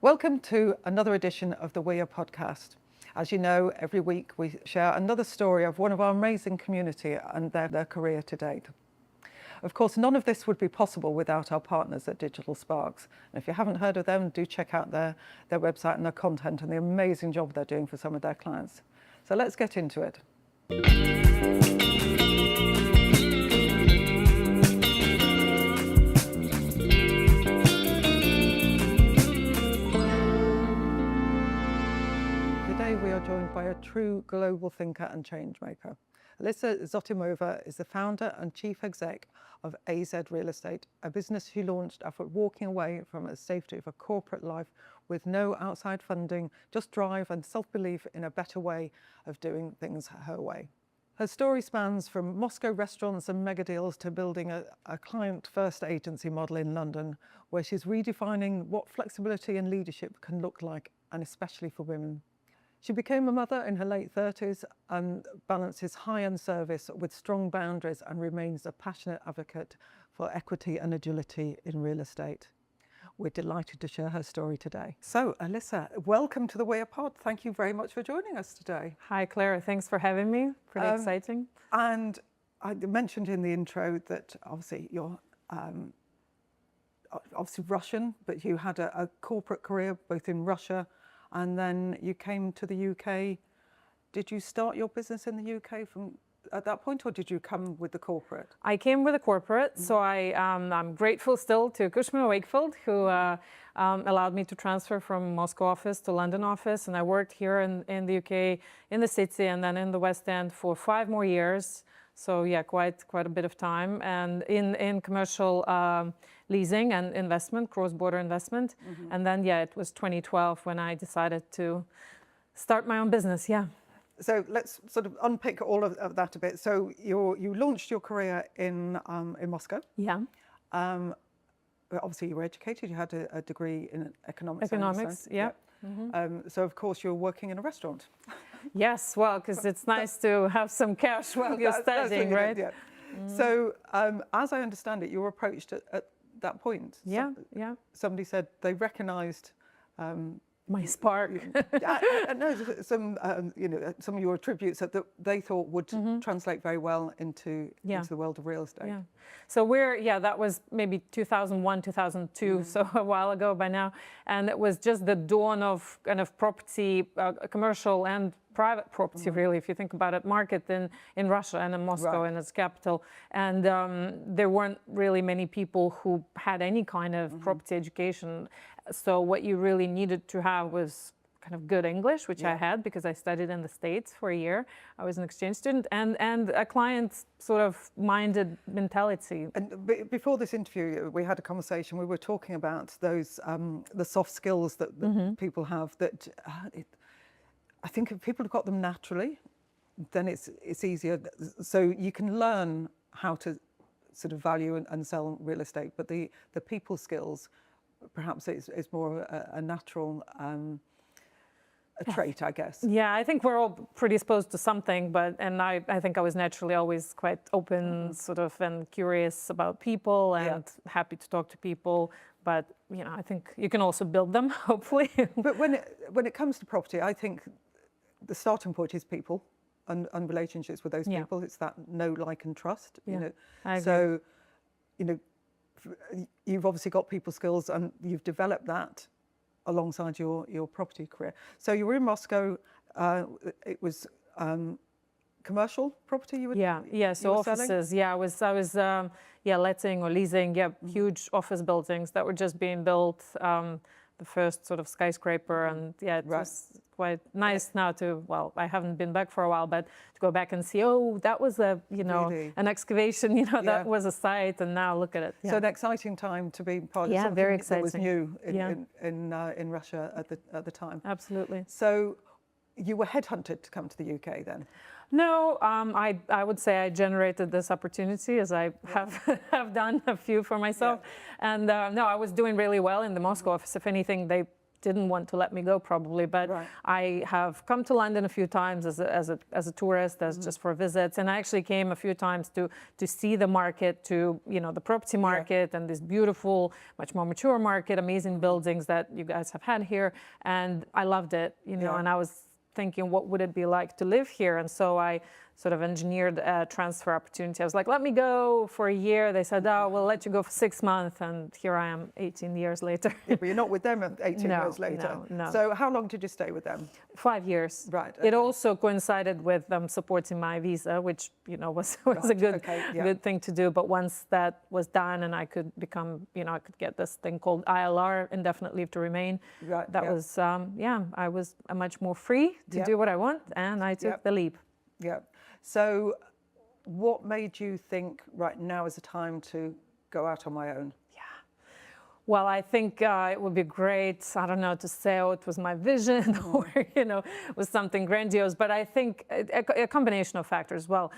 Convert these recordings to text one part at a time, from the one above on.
Welcome to another edition of the WiEA podcast. As you know, every week we share another story of one of our amazing community and their career to date. Of course, none of this would be possible without our partners at Digital Sparks. And if you haven't heard of them, do check out their website and their content and the amazing job they're doing for some of their clients. So let's get into it. Today we are joined by a true global thinker and change maker. Alisa Zotimova is the founder and chief exec of AZ Real Estate, a business she launched after walking away from the safety of a corporate life with no outside funding, just drive and self-belief in a better way of doing things her way. Her story spans from Moscow restaurants and mega deals to building a client-first agency model in London, where she's redefining what flexibility and leadership can look like, and especially for women. She became a mother in her late 30s and balances high-end service with strong boundaries and remains a passionate advocate for equity and agility in real estate. We're delighted to share her story today. So, Alisa, welcome to the WiEA Pod. Thank you very much for joining us today. Hi, Claire. Thanks for having me. Pretty exciting. And I mentioned in the intro that obviously you're obviously Russian, but you had a corporate career both in Russia and then you came to the UK. Did you start your business in the UK from at that point, or did you come with the corporate? I came with a corporate, so I'm grateful still to Cushman & Wakefield, who allowed me to transfer from Moscow office to London office, and I worked here in the UK, in the city, and then in the West End for 5 more years. So yeah, quite a bit of time, and in commercial leasing and investment, cross-border investment. And then yeah, it was 2012 when I decided to start my own business. Yeah. So let's sort of unpick all of that a bit. So you launched your career in Moscow. Yeah. Obviously you were educated. You had a degree in economics. Economics. Yeah. So of course you're working in a restaurant. Yes, well, because it's nice to have some cash while you're studying, right? Yeah. So as I understand it, you were approached at that point. Yeah, Somebody said they recognised my spark. No, some some of your attributes that they thought would translate very well into the world of real estate. Yeah. So that was maybe 2001, 2002, so a while ago by now, and it was just the dawn of kind of property, commercial and private property, really, if you think about it, market in Russia and in Moscow and its capital. And there weren't really many people who had any kind of property education. So what you really needed to have was kind of good English, which I had because I studied in the States for a year. I was an exchange student, and a client sort of minded mentality. And before this interview, we had a conversation. We were talking about those the soft skills that people have that I think if people have got them naturally, then it's easier. So you can learn how to sort of value and sell real estate, but the people skills, perhaps it's more a natural a trait, I guess. Yeah, I think we're all predisposed to something, and I think I was naturally always quite open, sort of, and curious about people and happy to talk to people. But I think you can also build them, hopefully. But when it comes to property, I think the starting point is people and relationships with those people. It's that know, like, and trust. I agree. So you've obviously got people skills, and you've developed that alongside your property career. So you were in Moscow. It was commercial property you were so offices. Selling? I was letting or leasing huge office buildings that were just being built. The first sort of skyscraper, and it was quite nice now to, I haven't been back for a while, but to go back and see, that was really? an excavation, that was a site, and now look at it. So an exciting time to be part of something very that was new in Russia at the time. Absolutely. So you were headhunted to come to the UK then? No, I would say I generated this opportunity, as I have done a few for myself. And no, I was doing really well in the Moscow office. If anything, they didn't want to let me go probably, but Right. I have come to London a few times as a tourist, as just for visits, and I actually came a few times to see the market, to the property market and this beautiful, much more mature market, amazing buildings that you guys have had here, and I loved it, and I was thinking, what would it be like to live here? And so I sort of engineered a transfer opportunity. I was like, let me go for a year. They said, oh, we'll let you go for 6 months. And here I am 18 years later. Yeah, but you're not with them 18 years later. No. So how long did you stay with them? 5 years. Right. It also coincided with them supporting my visa, which, was a good thing to do. But once that was done and I could become, I could get this thing called ILR, indefinite leave to remain. Right. That was, I was much more free to do what I want. And I took the leap. Yeah. So what made you think, right, now is the time to go out on my own? Yeah. Well, I think it would be great, I don't know, to say, oh, it was my vision or, it was something grandiose. But I think a combination of factors. Well,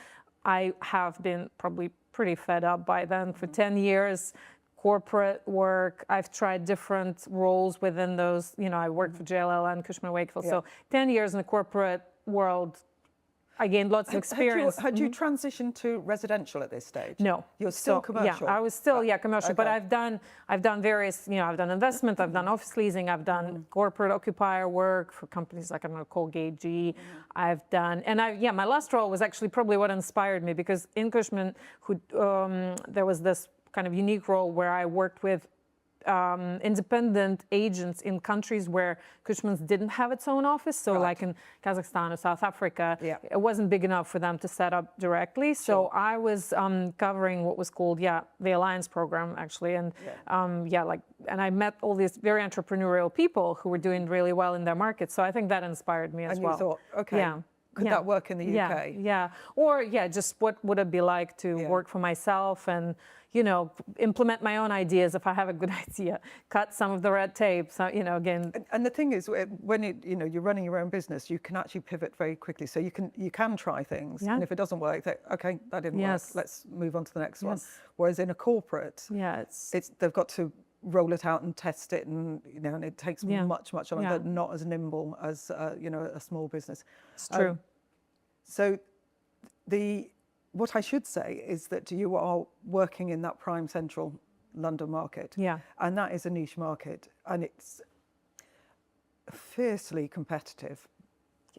I have been probably pretty fed up by then for 10 years. Corporate work, I've tried different roles within those. I worked for JLL and Cushman & Wakefield. So 10 years in the corporate world, I gained lots of experience. Had you transitioned to residential at this stage? No. You're still commercial? Yeah, I was still, commercial. Okay. But I've done various, I've done investment, I've done office leasing, I've done corporate occupier work for companies like, I don't know, Colgate, GE. I've done, and my last role was actually probably what inspired me, because in Cushman, there was this kind of unique role where I worked with independent agents in countries where Cushman's didn't have its own office. So like in Kazakhstan or South Africa, it wasn't big enough for them to set up directly. So I was covering what was called, the Alliance program, actually. And and I met all these very entrepreneurial people who were doing really well in their market. So I think that inspired me as well. And you thought, okay, could that work in the UK? Yeah. Or just what would it be like to work for myself and, implement my own ideas if I have a good idea, cut some of the red tape. So, again. And the thing is, when you're running your own business, you can actually pivot very quickly. So you can try things, and if it doesn't work, okay, that didn't work. Let's move on to the next one. Whereas in a corporate, they've got to roll it out and test it, and and it takes much longer. They're not as nimble as a small business. It's true. So what I should say is that you are working in that prime central London market. Yeah. And that is a niche market, and it's fiercely competitive.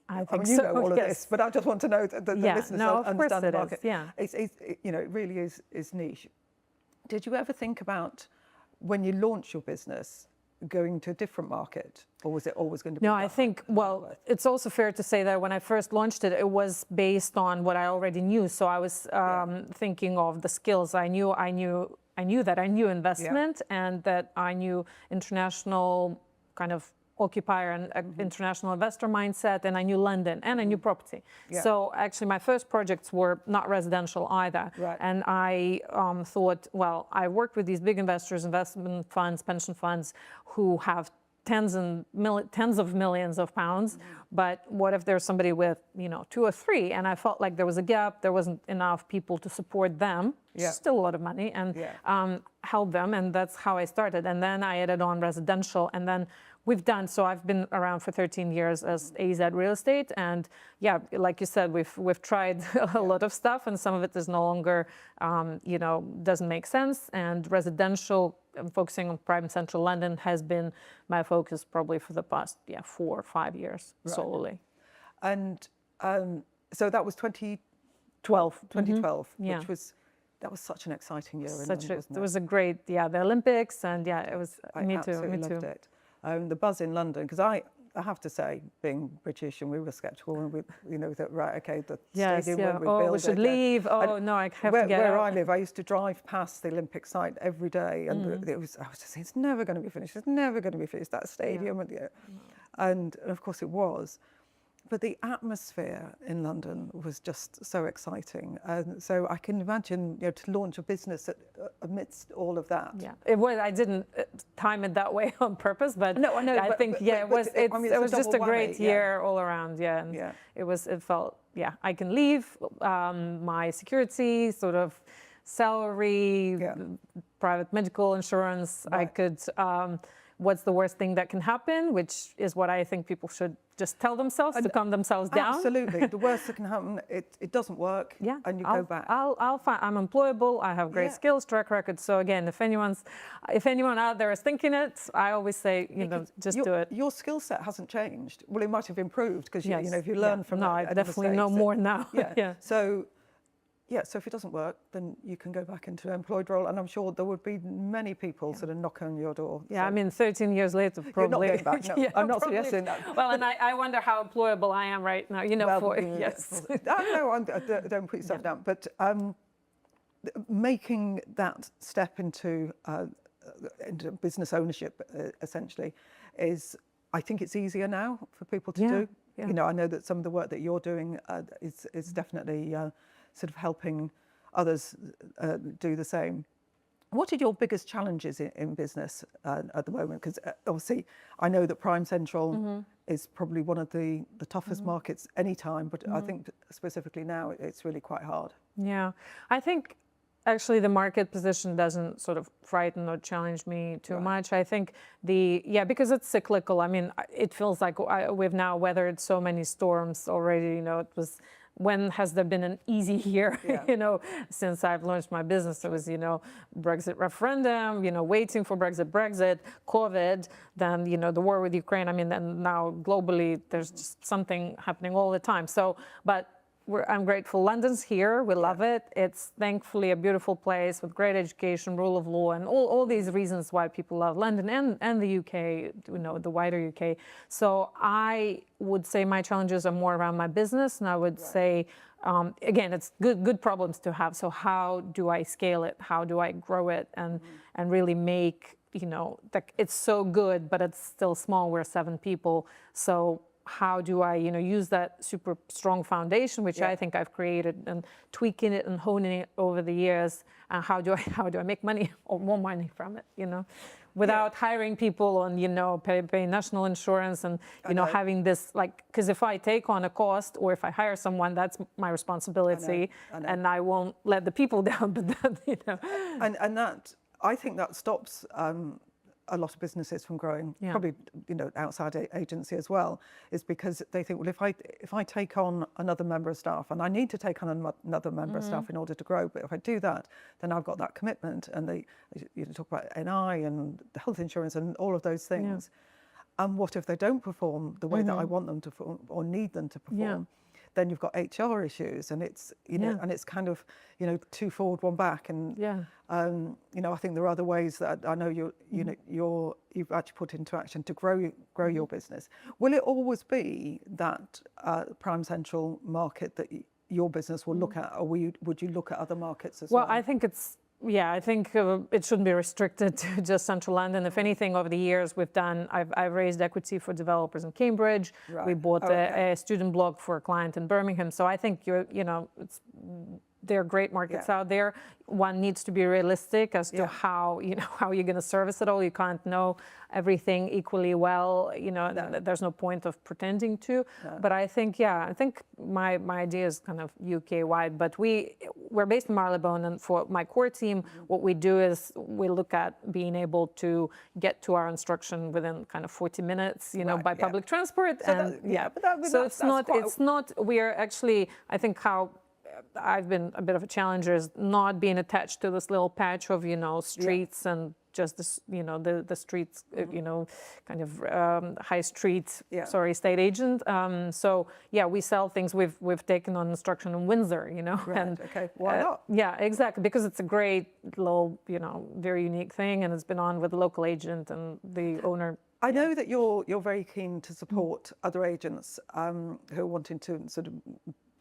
I think you know all of this, but I just want to know that the listeners understand the market. It's it really is niche. Did you ever think about, when you launch your business, going to a different market, or was it always going to be? No, I think, it's also fair to say that when I first launched it, it was based on what I already knew. So I was thinking of the skills I knew that I knew investment, and that I knew international kind of occupier and international investor mindset, and I knew London, and I knew property. So actually my first projects were not residential either. And I thought, well, I worked with these big investors, investment funds, pension funds, who have tens of millions of pounds, but what if there's somebody with 2 or 3? And I felt like there was a gap, there wasn't enough people to support them, still a lot of money, and help them, and that's how I started. And then I added on residential, and then so I've been around for 13 years as AZ Real Estate, and like you said, we've tried a lot of stuff, and some of it is no longer, doesn't make sense. And residential, focusing on prime central London, has been my focus probably for the past 4 or 5 years solely. And so that was 2012, which was. That was such an exciting year. Wasn't it? It was a great, the Olympics, and it was. Me too. Loved it. The buzz in London, because I have to say, being British, and we were sceptical, and the stadium when we built we should leave. No, I have to get where out. I live, I used to drive past the Olympic site every day, and I was just saying, it's never going to be finished. It's never going to be finished. That stadium, and of course it was. But the atmosphere in London was just so exciting, and so I can imagine, to launch a business amidst all of that. Yeah, it was. I didn't time it that way on purpose, but no, I think it was. It was just a great year all around. And it felt. I can leave my security, sort of salary, private medical insurance. I could. what's the worst thing that can happen, which is what I think people should just tell themselves to calm themselves down. Absolutely. The worst that can happen, it doesn't work, Yeah, and you go back. I'll find, I'm employable, I have great skills, track record. So again, if anyone out there is thinking it, I always say, just do it. Your skill set hasn't changed. Well, it might have improved because Yes. if you learn from I definitely know more now. Yeah. So if it doesn't work, then you can go back into an employed role, and I'm sure there would be many people sort of knock on your door. Yeah, so. I mean, 13 years later, probably. You're not going back. No, I'm not suggesting that. Well, and I wonder how employable I am right now. Yes. No, don't put yourself down. But making that step into business ownership, essentially, I think it's easier now for people to do. Yeah. I know that some of the work that you're doing is definitely sort of helping others do the same. What are your biggest challenges in business at the moment? Because obviously I know that Prime Central is probably one of the toughest markets anytime, but I think specifically now it's really quite hard. Yeah, I think actually the market position doesn't sort of frighten or challenge me too much. I think because it's cyclical. I mean, it feels like we've now weathered so many storms already. It was, when has there been an easy year, since I've launched my business? It was, Brexit referendum, waiting for Brexit, COVID, then, the war with Ukraine. I mean, and now globally, there's just something happening all the time. So, but I'm grateful. London's here. We love it. It's thankfully a beautiful place with great education, rule of law, and all these reasons why people love London and the UK, the wider UK. So I would say my challenges are more around my business, and I would say, again, it's good problems to have. So how do I scale it? How do I grow it and really make, it's so good, but it's still small. We're 7 people. So how do I, use that super strong foundation, which I think I've created, and tweaking it and honing it over the years? And how do I make money or more money from it, without hiring people on, pay national insurance and, having this, because if I take on a cost or if I hire someone, that's my responsibility. I know. And I won't let the people down, but that, And that, I think that stops a lot of businesses from growing, probably outside agency as well, is because they think, well, if I take on another member of staff, and I need to take on another member of staff in order to grow, but if I do that, then I've got that commitment. And they talk about NI and health insurance and all of those things. And what if they don't perform the way that I want them to perform or need them to perform? Then you've got HR issues, and it's and it's kind of 2 forward, 1 back, and I think there are other ways that I know you've actually put into action to grow your business. Will it always be that Prime Central market that your business will look at, or would you look at other markets as well? Well, I think I think it shouldn't be restricted to just Central London. If anything, over the years I've raised equity for developers in Cambridge. Right. We bought a student block for a client in Birmingham. So I think there are great markets out there. One needs to be realistic as to how you're going to service it all. You can't know everything equally well. There's no point of pretending to. No. But I think my idea is kind of UK wide. But we're based in Marylebone, and for my core team, what we do is we look at being able to get to our instruction within kind of 40 minutes, by public transport. So it's not. We're actually, I think how I've been a bit of a challenger is not being attached to this little patch of streets and just this the streets kind of high street estate agent. So we sell things. We've taken on instruction in Windsor, Right. And okay, why not? Yeah, exactly, because it's a great little very unique thing, and it's been on with the local agent and the owner. I know that you're very keen to support other agents who are wanting to sort of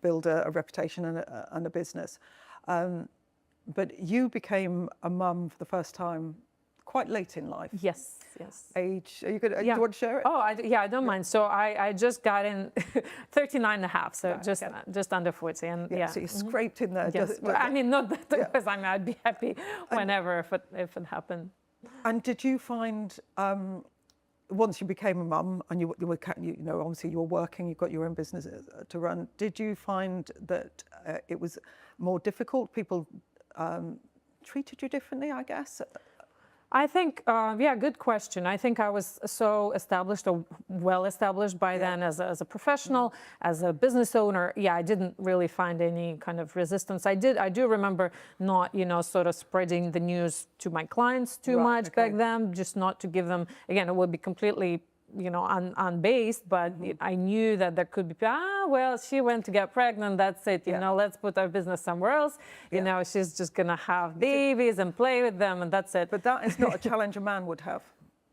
build a reputation and a business. But you became a mum for the first time quite late in life. Yes. Age, are you good? Do you want to share it? Oh, I don't mind. So I just got in 39 and a half, so just under 40. And so you scraped in there. Yes. I mean, not that, because I'd be happy whenever if it happened. And did you find, once you became a mum and you were, obviously you were working, you've got your own business to run, did you find that it was more difficult? People treated you differently, I guess? I think, yeah, good question. I think I was so established or well established by then as a professional, as a business owner. Yeah, I didn't really find any kind of resistance. I do remember not, sort of spreading the news to my clients too much back then, just not to give them, again, it would be completely unbased, but I knew that there could be, well, she went to get pregnant, that's it, let's put our business somewhere else. She's just going to have babies and play with them, and that's it. But that is not a challenge a man would have.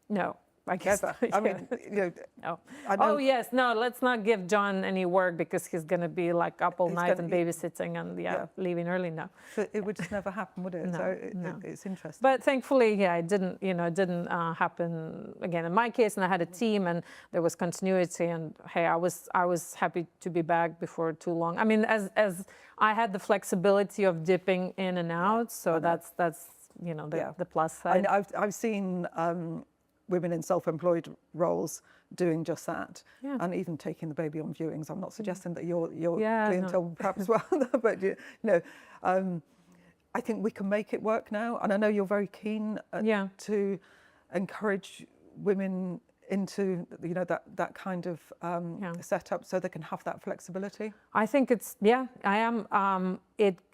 No, I guess. I mean, no. I know, Oh, yes, no, let's not give John any work because he's going to be like up all night and babysitting and leaving early now. So it would just never happen, would it? No, So no. It's interesting. But thankfully, it didn't happen again in my case, and I had a team and there was continuity, and hey, I was happy to be back before too long. I mean, as I had the flexibility of dipping in and out, so that's the plus side. I've seen women in self-employed roles doing just that, and even taking the baby on viewings. I'm not suggesting that your clientele perhaps well, but I think we can make it work now, and I know you're very keen to encourage women into that kind of setup so they can have that flexibility. I think I am.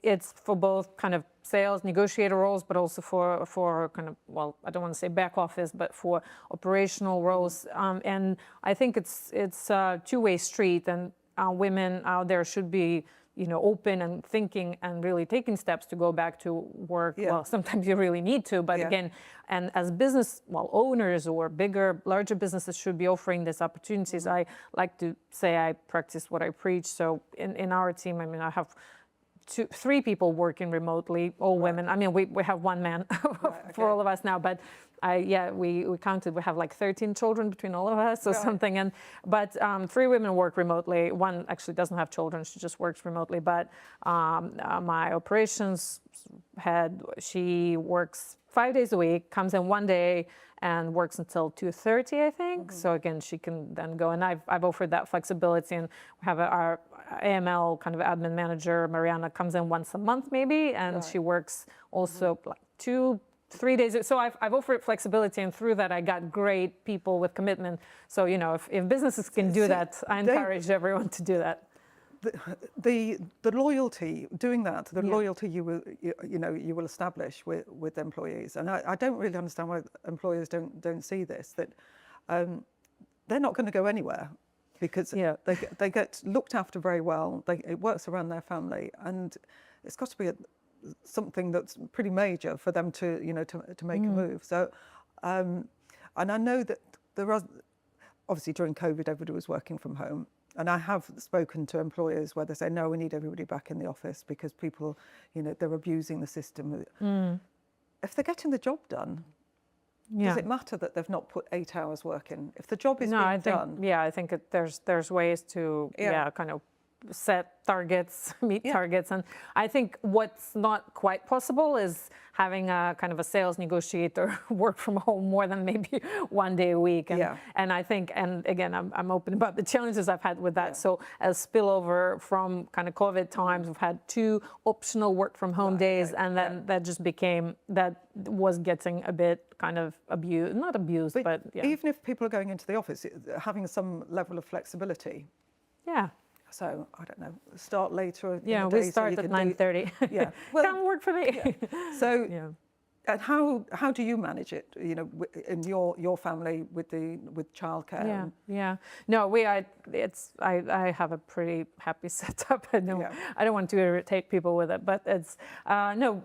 It's for both kind of sales negotiator roles, but also for kind of, well, I don't want to say back office, but for operational roles. And I think it's a two-way street, and women out there should be open and thinking and really taking steps to go back to work. Well, sometimes you really need to, but again, and as business owners or larger businesses should be offering these opportunities. I like to say I practice what I preach. So in our team, I mean, I have 3 people working remotely, all women. I mean, we have one man for all of us now, but we counted, we have like 13 children between all of us or something. But 3 women work remotely. One actually doesn't have children, she just works remotely. But my operations head, she works 5 days a week, comes in 1 day and works until 2:30, I think. So again, she can then go, and I've offered that flexibility, and we have our AML kind of admin manager, Mariana, comes in once a month maybe, and she works also like 2-3 days. So I've offered flexibility, and through that I got great people with commitment. So if businesses can do that, I encourage everyone to do that. The loyalty, doing that, the loyalty you will establish with employees, and I don't really understand why employers don't see this, that they're not going to go anywhere, because they get looked after very well. It works around their family, and it's got to be something that's pretty major for them to make a move. So, and I know that there are, obviously during COVID, everybody was working from home. And I have spoken to employers where they say, no, we need everybody back in the office because people, they're abusing the system. If they're getting the job done, does it matter that they've not put 8 hours work in? If the job is being done. I think there's ways to kind of set targets, meet targets. And I think what's not quite possible is having a kind of a sales negotiator work from home more than maybe 1 day a week. And I think, and again, I'm open about the challenges I've had with that. So as spillover from kind of COVID times, we've had 2 optional work from home days, and then that just became, that was getting a bit kind of abused, not abused, but even if people are going into the office, having some level of flexibility. So, I don't know, start later. We start at 9:30. Well, come work for me. So, and how do you manage it? In your family with childcare. No, I have a pretty happy setup. I don't want to irritate people with it, but it's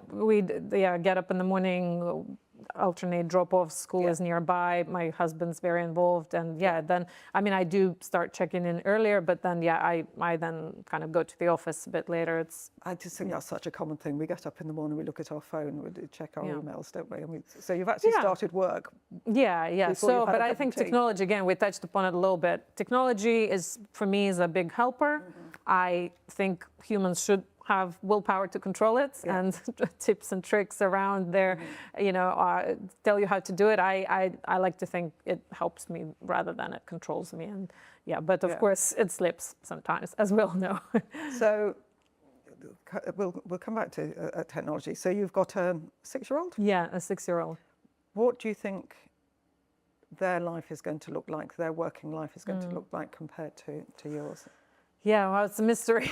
we get up in the morning. Alternate drop-offs, school is nearby, my husband's very involved, and then I do start checking in earlier, but then I then kind of go to the office a bit later. I just think that's such a common thing. We get up in the morning, we look at our phone, we check our emails, don't we? So you've actually started work. So but I think technology, again, we touched upon it a little bit. Technology for me is a big helper. I think humans should have willpower to control it, and tips and tricks around there, tell you how to do it. I like to think it helps me rather than it controls me, and but of course it slips sometimes, as we all know. So we'll come back to technology. So you've got a 6-year-old? Yeah, a 6-year-old. What do you think their life is going to look like, their working life is going to look like compared to yours? Yeah, well, it's a mystery.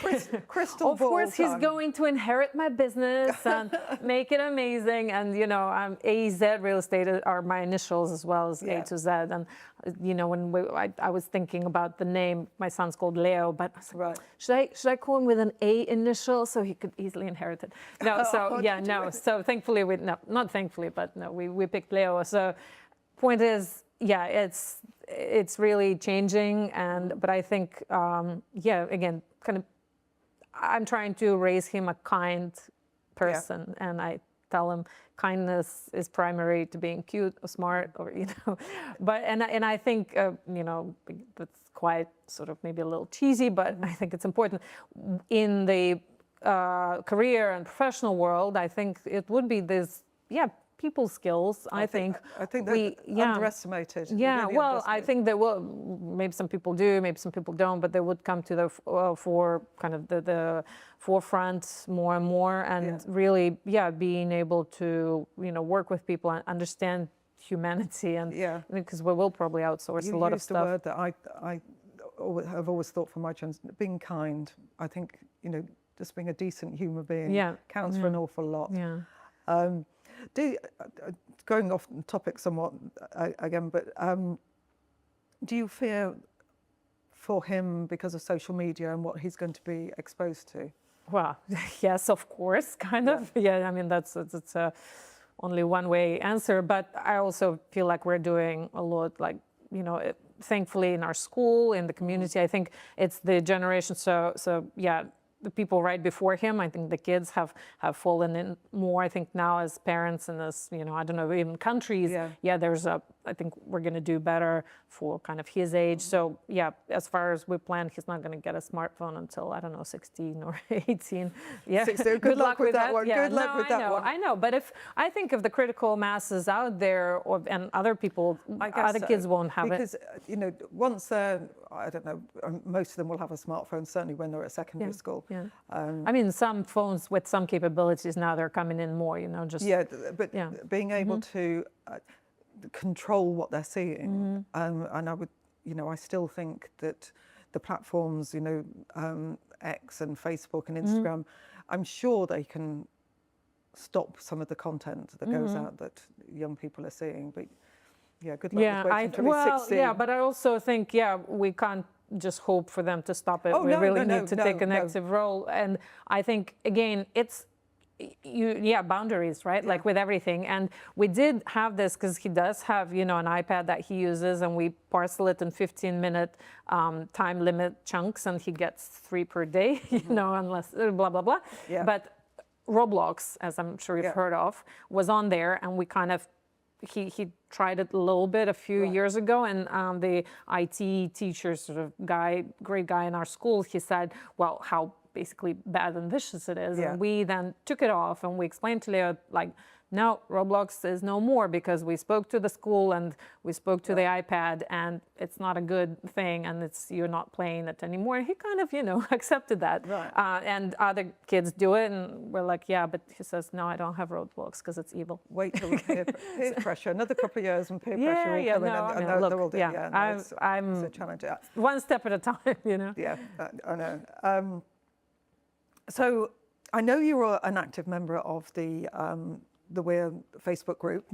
Crystal Of ball course, he's time. going to inherit my business and make it amazing. And, you know, AZ Real Estate are my initials as well as A to Z. And, you know, when I was thinking about the name, my son's called Leo, but I was like, should I call him with an A initial so he could easily inherit it? No, so, yeah, no. So thankfully, not thankfully, but no, we picked Leo. So point is, yeah, it's really changing, but I think, yeah, again, kind of, I'm trying to raise him a kind person, and I tell him kindness is primary to being cute or smart, or you know, and I think you know, that's quite sort of maybe a little cheesy, but I think it's important in the career and professional world. I think it would be this, people skills. I think they're underestimated. Yeah, really well, I think they will. Maybe some people do, maybe some people don't, but they would come to the the forefront more and more, and really, being able to, you know, work with people and understand humanity, and because we will probably outsource a lot of stuff. You used the word that I have always thought for my children, being kind. I think, you know, just being a decent human being counts for an awful lot. Yeah. Going off topic somewhat again, but do you fear for him because of social media and what he's going to be exposed to? Well, yes, of course, kind of. Yeah, I mean, it's a only one way answer, but I also feel like we're doing a lot, like, you know, thankfully in our school, in the community. I think it's the generation, so yeah, the people right before him, I think the kids have fallen in more. I think now as parents and as, you know, I don't know, even countries, I think we're going to do better for kind of his age. So yeah, as far as we plan, he's not going to get a smartphone until, I don't know, 16 or 18. Yeah. 16. Good luck with that one. Yeah. Good luck with that one. I know. But if I think of the critical masses out there, and other people, other kids won't have because, you know, once they're, I don't know, most of them will have a smartphone, certainly when they're at secondary school. Yeah. I mean, some phones with some capabilities now, they're coming in more, you know, just. Yeah, but being able to control what they're seeing. And I would, you know, I still think that the platforms, you know, X and Facebook and Instagram, I'm sure they can stop some of the content that goes out that young people are seeing. But yeah, good luck with waiting until he's 16. Yeah, but I also think, we can't just hope for them to stop it. We really need to take an active role. And I think, again, it's, boundaries, right? Like with everything. And we did have this because he does have, you know, an iPad that he uses, and we parcel it in 15-minute time limit chunks, and he gets 3 per day, you know, unless blah, blah, blah. Yeah. But Roblox, as I'm sure you've heard of, was on there, and we kind of, he tried it a little bit a few years ago, and the IT teacher sort of great guy in our school, he said, well, how basically bad and vicious it is. And we then took it off, and we explained to Leo, like, no, Roblox is no more, because we spoke to the school and we spoke to the iPad, and it's not a good thing, and you're not playing it anymore. And he kind of, you know, accepted that. Right. And other kids do it, and we're like, yeah, but he says, no, I don't have Roblox because it's evil. Wait till peer pressure, another couple of years, and peer pressure will come in, and they'll do it. I'm it's a challenge. One step at a time, you know. Yeah, I know. So I know you're an active member of the WiEA Facebook group,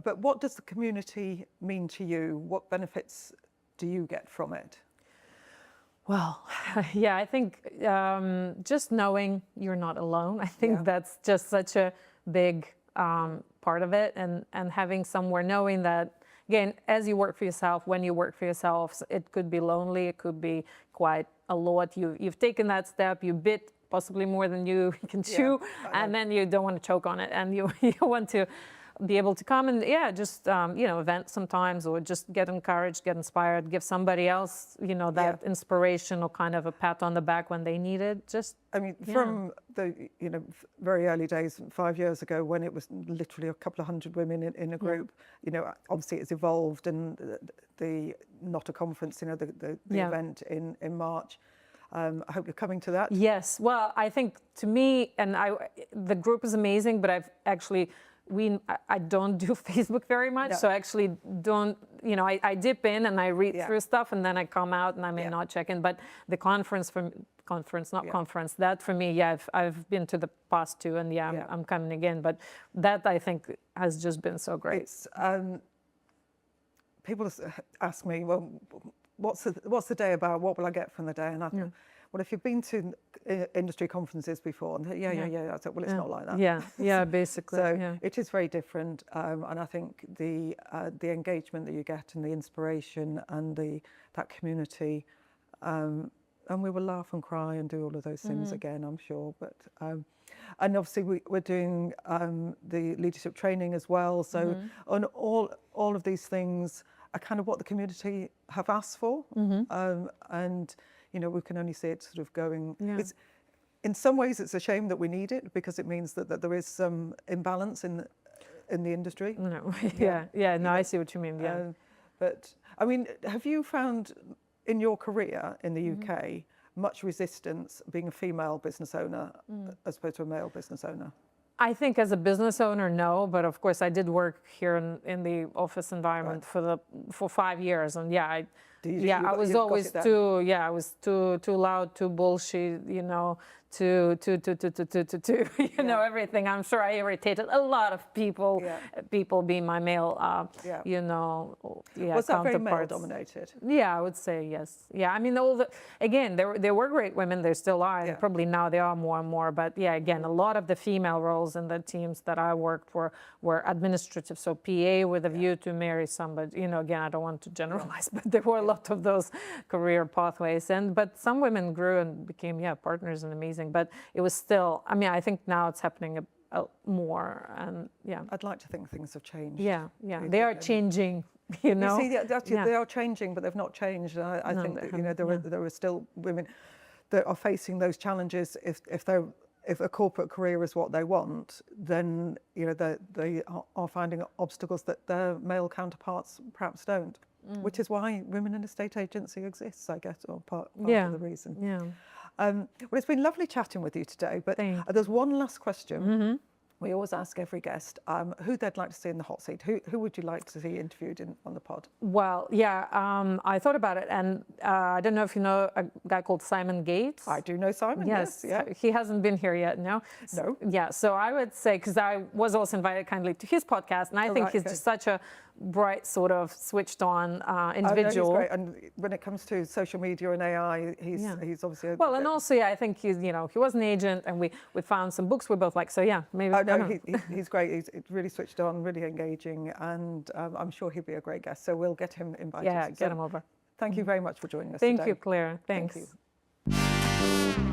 but what does the community mean to you? What benefits do you get from it? Well, yeah, I think just knowing you're not alone, I think that's just such a big part of it, and having somewhere, knowing that, again, as you work for yourself, when you work for yourself, it could be lonely, it could be quite a lot. You've taken that step, you bit possibly more than you can chew, and then you don't want to choke on it, and you want to be able to come and just you know, vent sometimes, or just get encouraged, get inspired, give somebody else, you know, that inspiration or kind of a pat on the back when they need it. Just, I mean, from the, you know, very early days, 5 years ago, when it was literally a couple of hundred women in a group, you know, obviously it's evolved, and the Not a Conference, you know, the event in March. I hope you're coming to that. Yes. Well, I think to me, and the group is amazing, but I've actually I don't do Facebook very much, No. so I actually don't, I dip in and I read Yeah. through stuff and then I come out and I may Yeah. not check in. But the conference, that for me, yeah, I've been to the past two and yeah, I'm coming again. But that I think has just been so great. It's, people ask me, well, what's the day about? What will I get from the day? And I think, well, if you've been to industry conferences before, and I said, well, it's not like that. Yeah, basically. So it is very different, and I think the engagement that you get and the inspiration and that community, and we will laugh and cry and do all of those things again, I'm sure. But and obviously we're doing the leadership training as well. So on all of these things are kind of what the community have asked for, and we can only see it sort of going. It's, in some ways, it's a shame that we need it because it means that there is some imbalance in the industry. No, no, I see what you mean. Yeah, but I mean, have you found in your career in the UK much resistance being a female business owner as opposed to a male business owner? I think as a business owner, no, but of course I did work here in the office environment for 5 years, and I was always I was too loud, too bullshit, to everything. I'm sure I irritated a lot of people. People being my male, Was that very male dominated? Yeah, I would say yes. Yeah, I mean, again, there were great women. There still are, and probably now there are more and more. But again, a lot of the female roles in the teams that I worked for were administrative, so PA with a view to marry somebody. Again, I don't want to generalize, but there were a lot of those career pathways. But some women grew and became partners and amazing. But it was still, I mean, I think now it's happening more, and I'd like to think things have changed. They are changing. You see, they are changing, but they've not changed. And I think that there are still women that are facing those challenges. If a corporate career is what they want, then they are finding obstacles that their male counterparts perhaps don't. Which is why women in a state agency exists, I guess, or part of the reason. Well, it's been lovely chatting with you today, but there's one last question. We always ask every guest who they'd like to see in the hot seat. Who would you like to see interviewed on the pod? Well, I thought about it, and I don't know if you know a guy called Simon Gates. I do know Simon, yes. He hasn't been here yet, no? No. So I would say, because I was also invited kindly to his podcast, and I think he's just such a bright, sort of switched on individual. He's great. And when it comes to social media and AI, he's obviously and also I think he's he was an agent, and we found some books we both like. So maybe. Oh no, he's great. He's really switched on, really engaging, and I'm sure he'd be a great guest. So we'll get him invited. Yeah, get him over. Thank you very much for joining us today. Thank you, Claire. Thanks. Thank you.